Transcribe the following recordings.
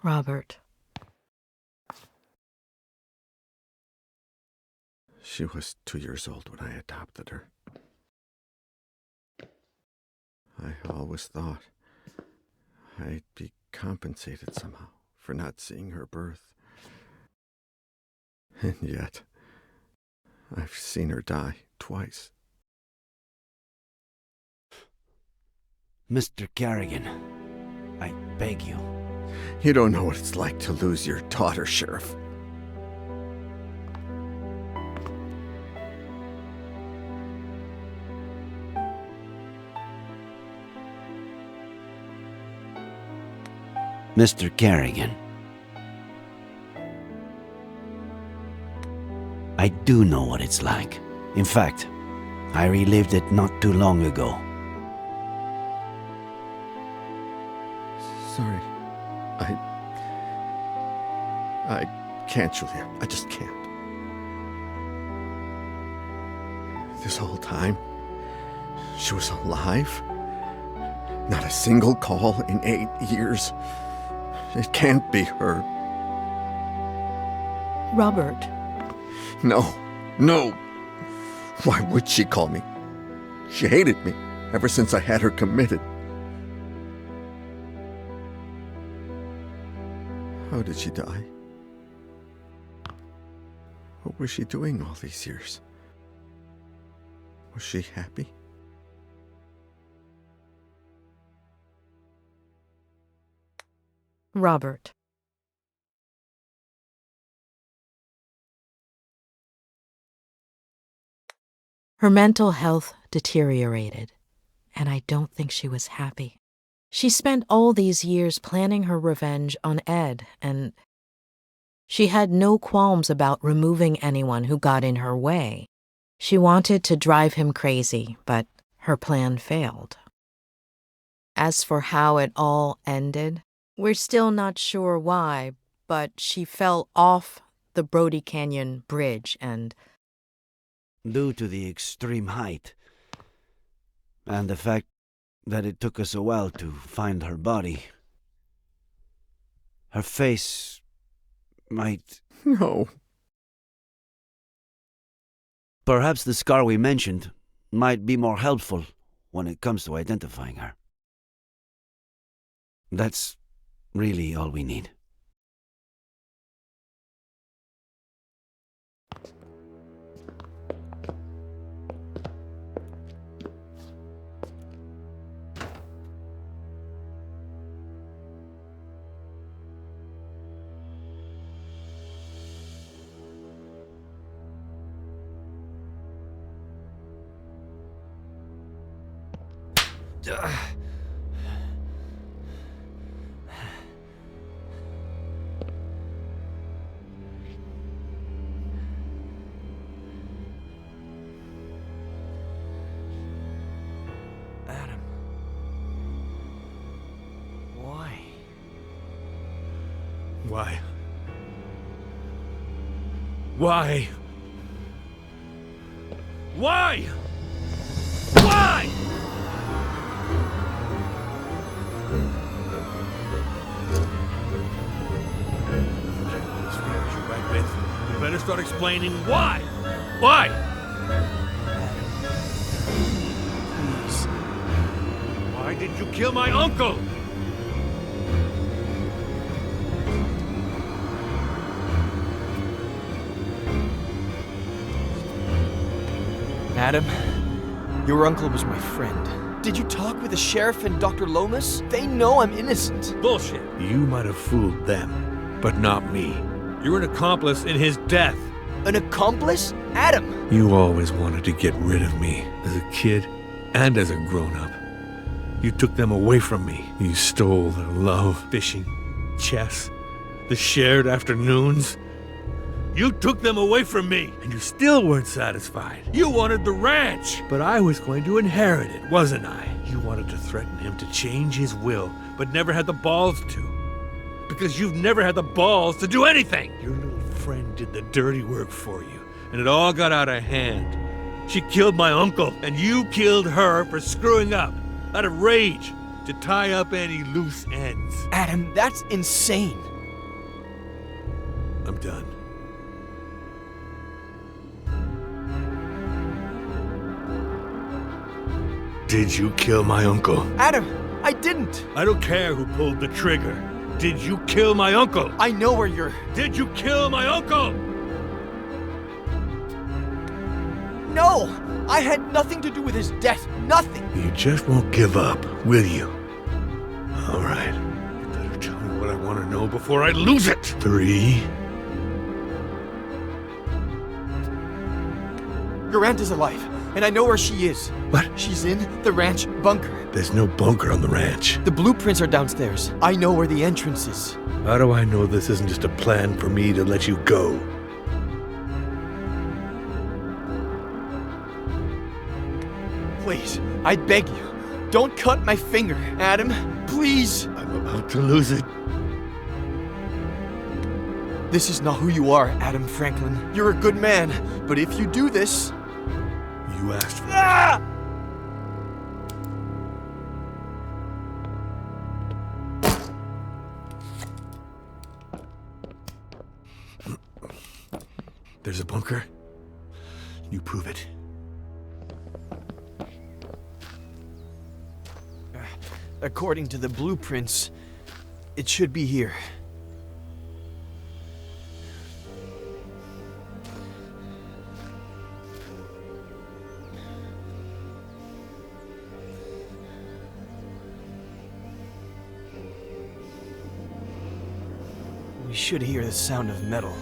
Robert. She was 2 years old when I adopted her. I always thought I'd be compensated somehow for not seeing her birth. And yet, I've seen her die twice. Mr. Carrigan, I beg you. You don't know what it's like to lose your daughter, Sheriff. Mr. Carrigan. I do know what it's like. In fact, I relived it not too long ago. Sorry. I can't, Julia. I just can't. This whole time, she was alive. Not a single call in 8 years. It can't be her. Robert. No. Why would she call me? She hated me ever since I had her committed. How did she die? What was she doing all these years? Was she happy? Robert. Her mental health deteriorated, and I don't think she was happy. She spent all these years planning her revenge on Ed, and she had no qualms about removing anyone who got in her way. She wanted to drive him crazy, but her plan failed. As for how it all ended, we're still not sure why, but she fell off the Brody Canyon Bridge and... Due to the extreme height, and the fact that it took us a while to find her body, her face might... No. Perhaps the scar we mentioned might be more helpful when it comes to identifying her. That's really all we need. Adam. Why? Why? Why? Why? Why? Those fingers you write with, you better start explaining why. Why? Please. Why did you kill my uncle? Adam, your uncle was my friend. Did you talk with the sheriff and Dr. Lomas? They know I'm innocent. Bullshit. You might have fooled them, but not me. You're an accomplice in his death. An accomplice? Adam! You always wanted to get rid of me, as a kid and as a grown-up. You took them away from me. You stole their love, fishing, chess, the shared afternoons. You took them away from me, and you still weren't satisfied. You wanted the ranch, but I was going to inherit it, wasn't I? You wanted to threaten him to change his will, but never had the balls to. Because you've never had the balls to do anything. Your little friend did the dirty work for you, and it all got out of hand. She killed my uncle, and you killed her for screwing up, out of rage, to tie up any loose ends. Adam, that's insane. I'm done. Did you kill my uncle? Adam, I didn't. I don't care who pulled the trigger. Did you kill my uncle? I know where you're... Did you kill my uncle? No! I had nothing to do with his death. Nothing! You just won't give up, will you? All right. You better tell me what I want to know before I lose it. 3. Your aunt is alive, and I know where she is. What? She's in the ranch bunker. There's no bunker on the ranch. The blueprints are downstairs. I know where the entrance is. How do I know this isn't just a plan for me to let you go? Please, I beg you, don't cut my finger, Adam. Please. I'm about to lose it. This is not who you are, Adam Franklin. You're a good man, but if you do this... You asked for it. Ah! There's a bunker. You prove it. According to the blueprints, it should be here. We should hear the sound of metal.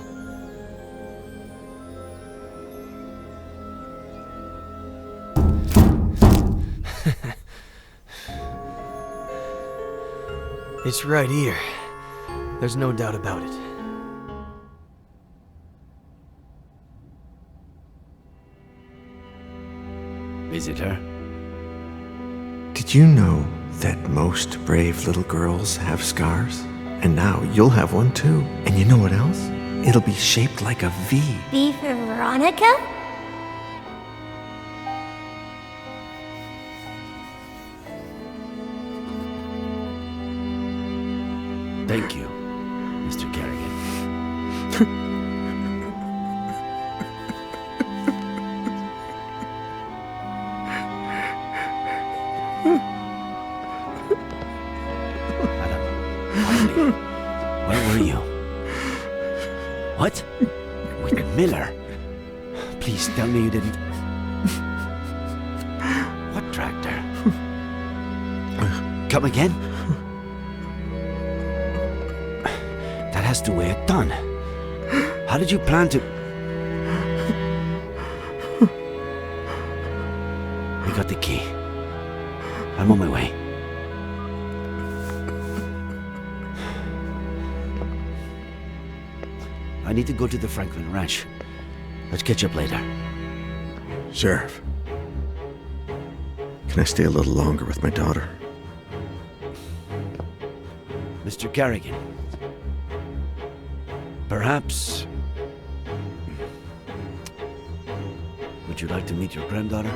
It's right here. There's no doubt about it. Visitor? Did you know that most brave little girls have scars? And now you'll have one too. And you know what else? It'll be shaped like a V. V for Veronica? Thank you, Mr. Kerrigan. Adam, finally. Where were you? What? With Miller? Please tell me you didn't... What tractor? Come again? That has to weigh a ton. How did you plan to... We got the key. I'm on my way. I need to go to the Franklin Ranch. Let's catch up later. Sheriff, can I stay a little longer with my daughter? Mr. Kerrigan. Perhaps... Would you like to meet your granddaughter?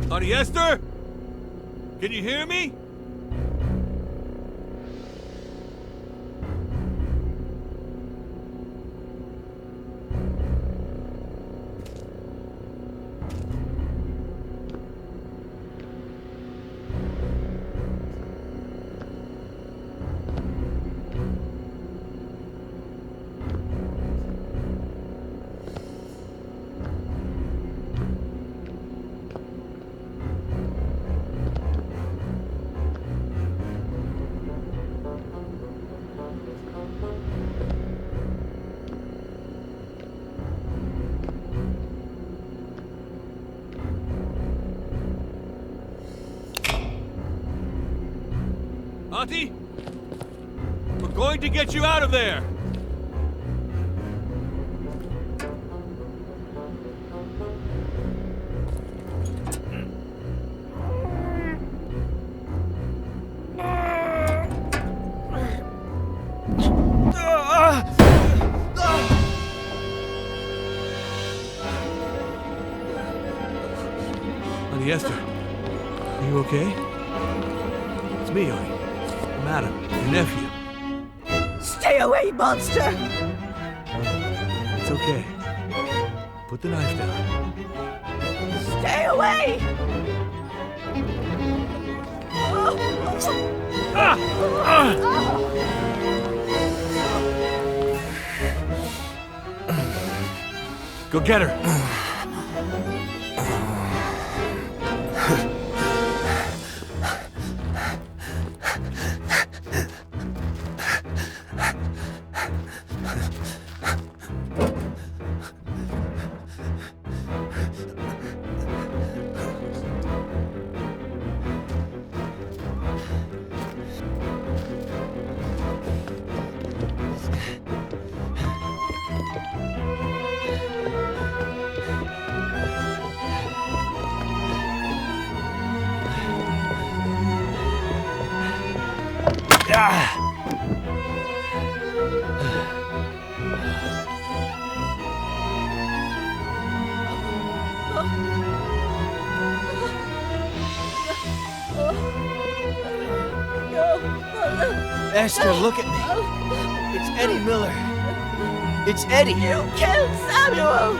Auntie Esther? Can you hear me? Auntie? We're going to get you out of there! Auntie Esther, are you okay? It's me, Auntie. Madam, your nephew. Stay away, monster! It's okay. Put the knife down. Stay away! Go get her. Esther, look at me. It's Eddie Miller. It's Eddie. You killed Samuel!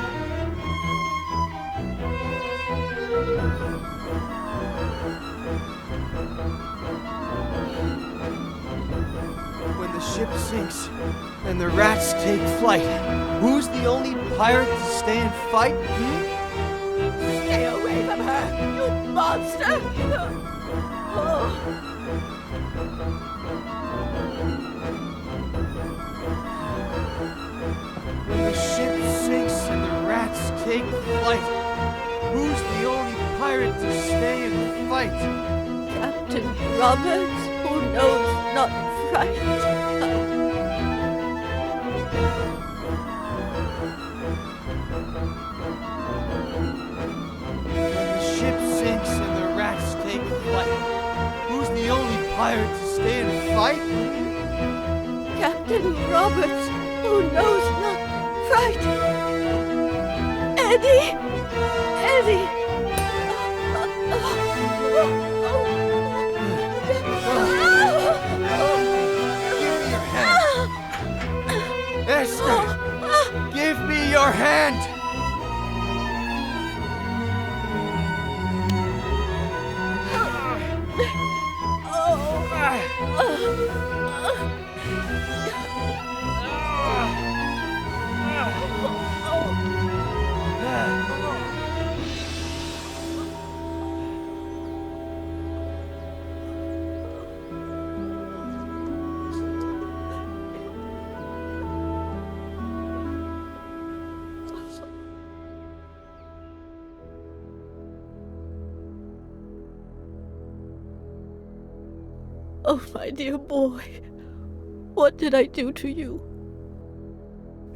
When the ship sinks and the rats take flight, who's the only pirate to stay and fight? Stay away from her, you monster! When the ship sinks and the rats take flight, who's the only pirate to stay and fight? Captain Roberts, who knows not fright. When the ship sinks and the rats take flight, who's the only pirate to stay and fight? Captain Roberts, who knows not fright. Eddie! Eddie! Esther, give me your hand! Oh, my dear boy, what did I do to you?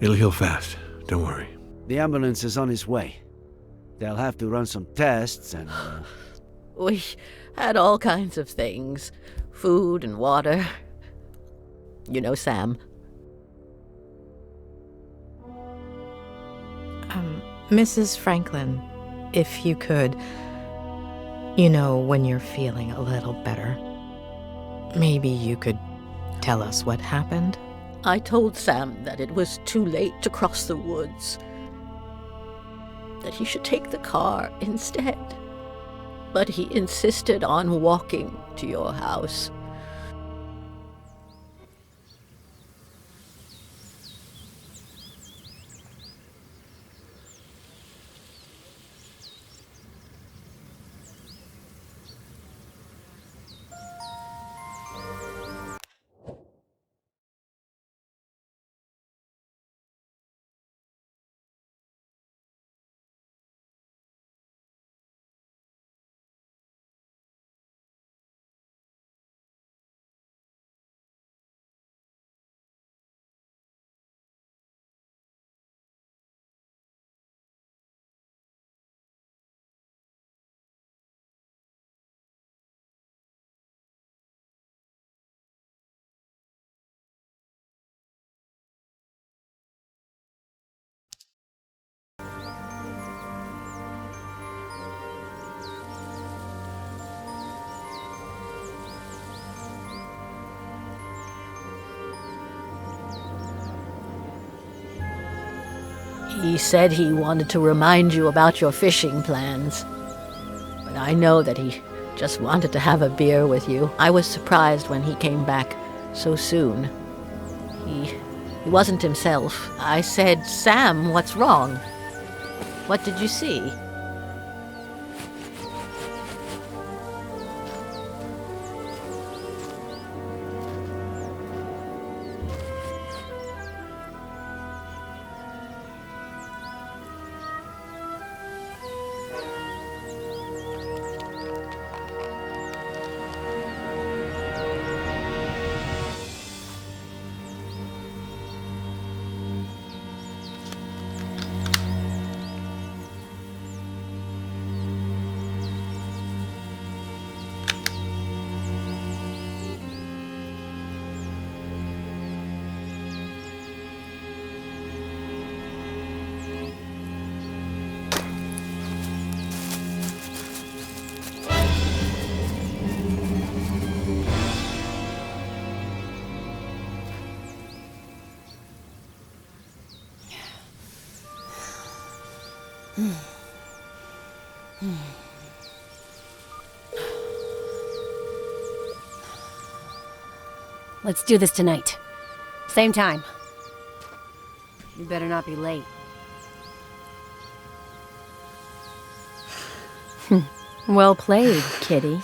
It'll heal fast. Don't worry. The ambulance is on its way. They'll have to run some tests and... We had all kinds of things. Food and water. You know Sam. Mrs. Franklin, if you could, You know, when you're feeling a little better, maybe you could tell us what happened? I told Sam that it was too late to cross the woods, that he should take the car instead. But he insisted on walking to your house. He said he wanted to remind you about your fishing plans. But I know that he just wanted to have a beer with you. I was surprised when he came back so soon. He wasn't himself. I said, "Sam, what's wrong? What did you see?" Let's do this tonight. Same time. You better not be late. Well played, kitty.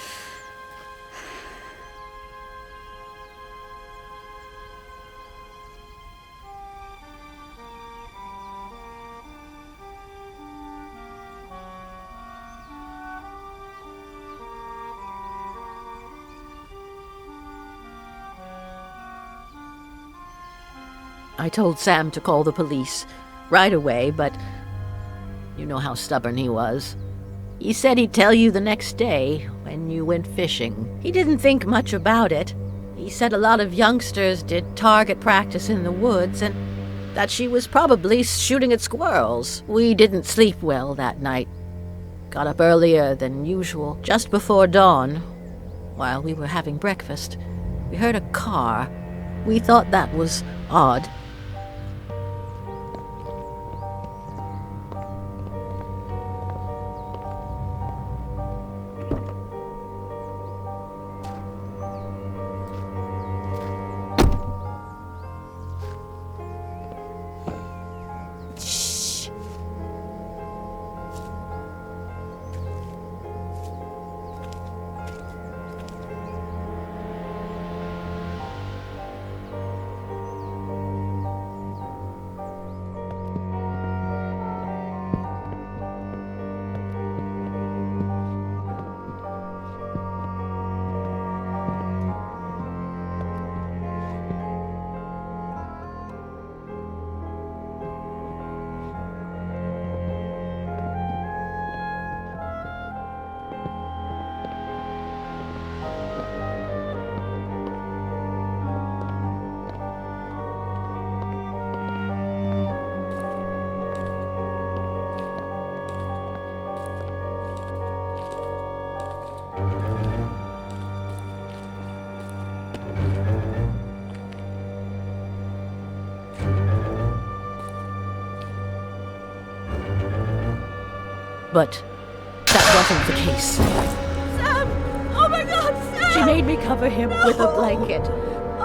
I told Sam to call the police right away, but you know how stubborn he was. He said he'd tell you the next day when you went fishing. He didn't think much about it. He said a lot of youngsters did target practice in the woods and that she was probably shooting at squirrels. We didn't sleep well that night. Got up earlier than usual, just before dawn. While we were having breakfast, we heard a car. We thought that was odd. but that wasn't the case. Sam! Oh my God, Sam! She made me cover him with a blanket,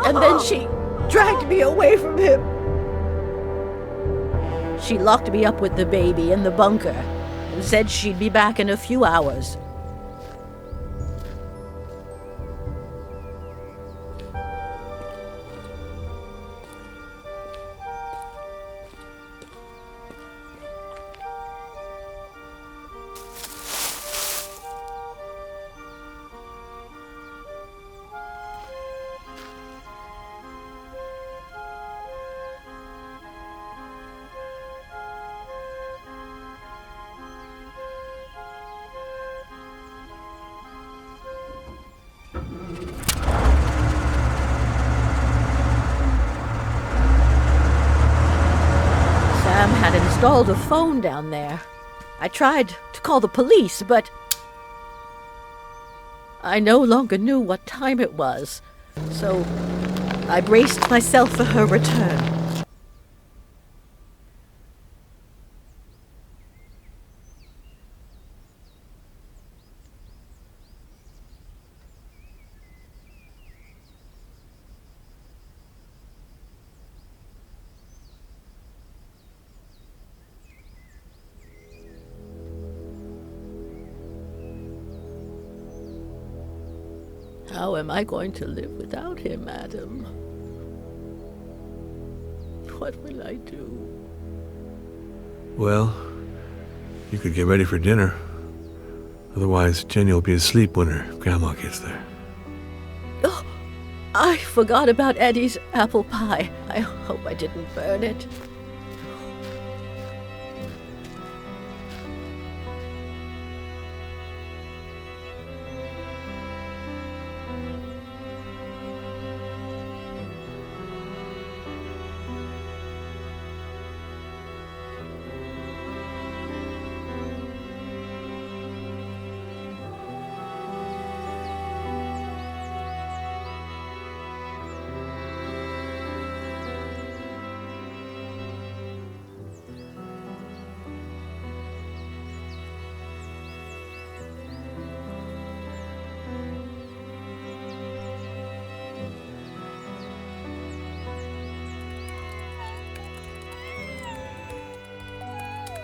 and then she dragged me away from him. She locked me up with the baby in the bunker and said she'd be back in a few hours. Sam had installed a phone down there. I tried to call the police, but I no longer knew what time it was, so I braced myself for her return. How am I going to live without him, Adam? What will I do? Well, you could get ready for dinner. Otherwise, Jenny will be asleep when her grandma gets there. Oh, I forgot about Eddie's apple pie. I hope I didn't burn it.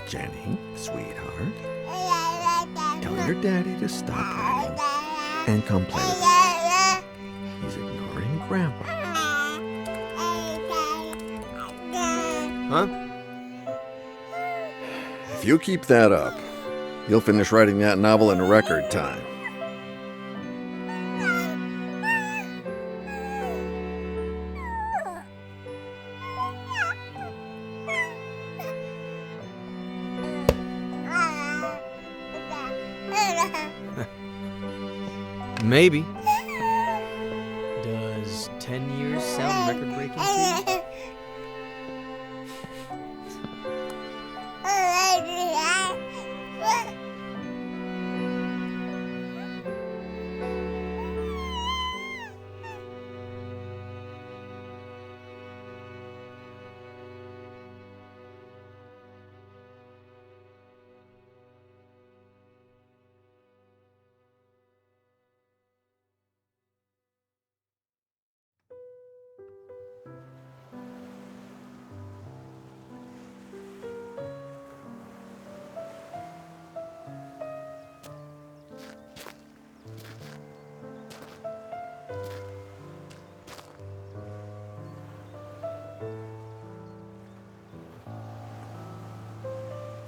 Jenny, sweetheart, tell your daddy to stop hiding and come play with us. He's ignoring Grandpa. Huh? If you keep that up, you'll finish writing that novel in record time. Maybe. Does 10 years sound record-breaking to you?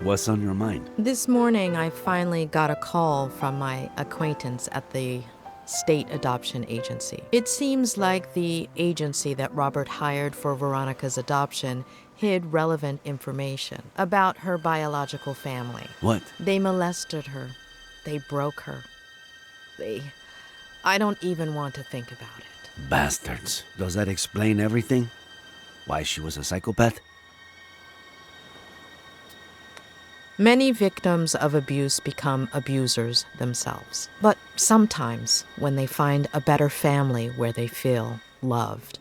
What's on your mind? This morning, I finally got a call from my acquaintance at the state adoption agency. It seems like the agency that Robert hired for Veronica's adoption hid relevant information about her biological family. What? They molested her. They broke her. I don't even want to think about it. Bastards. Does that explain everything? Why she was a psychopath? Many victims of abuse become abusers themselves. But sometimes, when they find a better family where they feel loved,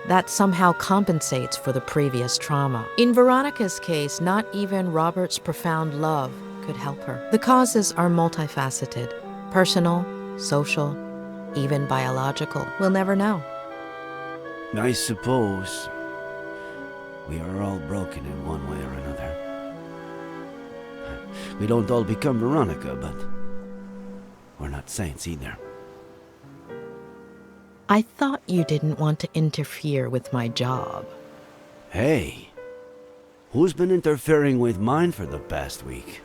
that somehow compensates for the previous trauma. In Veronica's case, not even Robert's profound love could help her. The causes are multifaceted, personal, social, even biological. We'll never know. I suppose we are all broken in one way or another. We don't all become Veronica, but we're not saints either. I thought you didn't want to interfere with my job. Hey, who's been interfering with mine for the past week?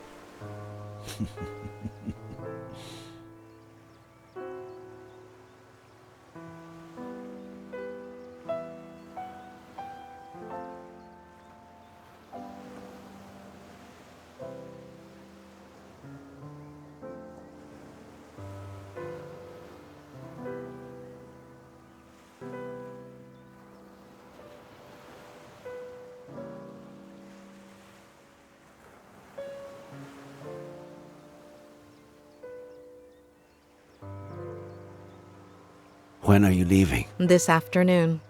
When are you leaving? This afternoon.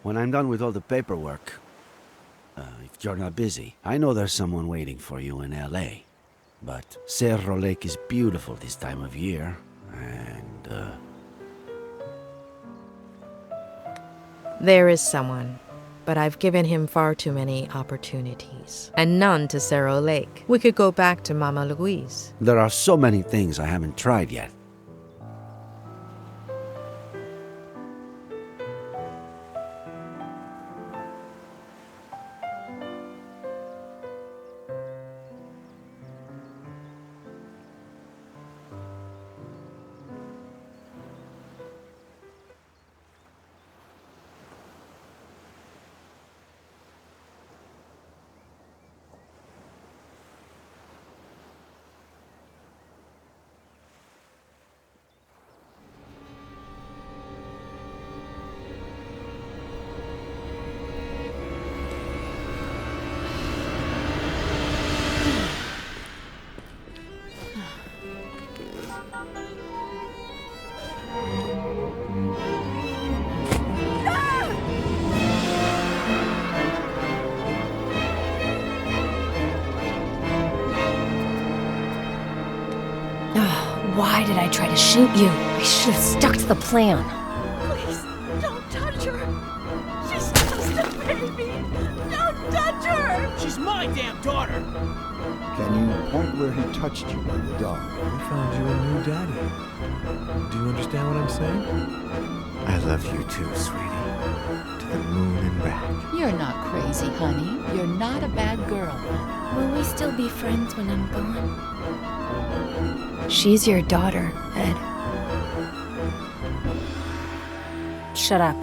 When I'm done with all the paperwork, if you're not busy, I know there's someone waiting for you in LA. But Cerro Lake is beautiful this time of year, and, There is someone, but I've given him far too many opportunities. And none to Cerro Lake. We could go back to Mama Louise. there are so many things I haven't tried yet. Why did I try to shoot you? I should have stuck to the plan. Please, don't touch her. She's just a baby. Don't touch her. She's my damn daughter. Can you point where he touched you in the dark? We found you a new daddy. Do you understand what I'm saying? I love you too, sweetie. To the moon and back. You're not crazy, honey. You're not a bad girl. Will we still be friends when I'm gone? She's your daughter, Ed. Shut up.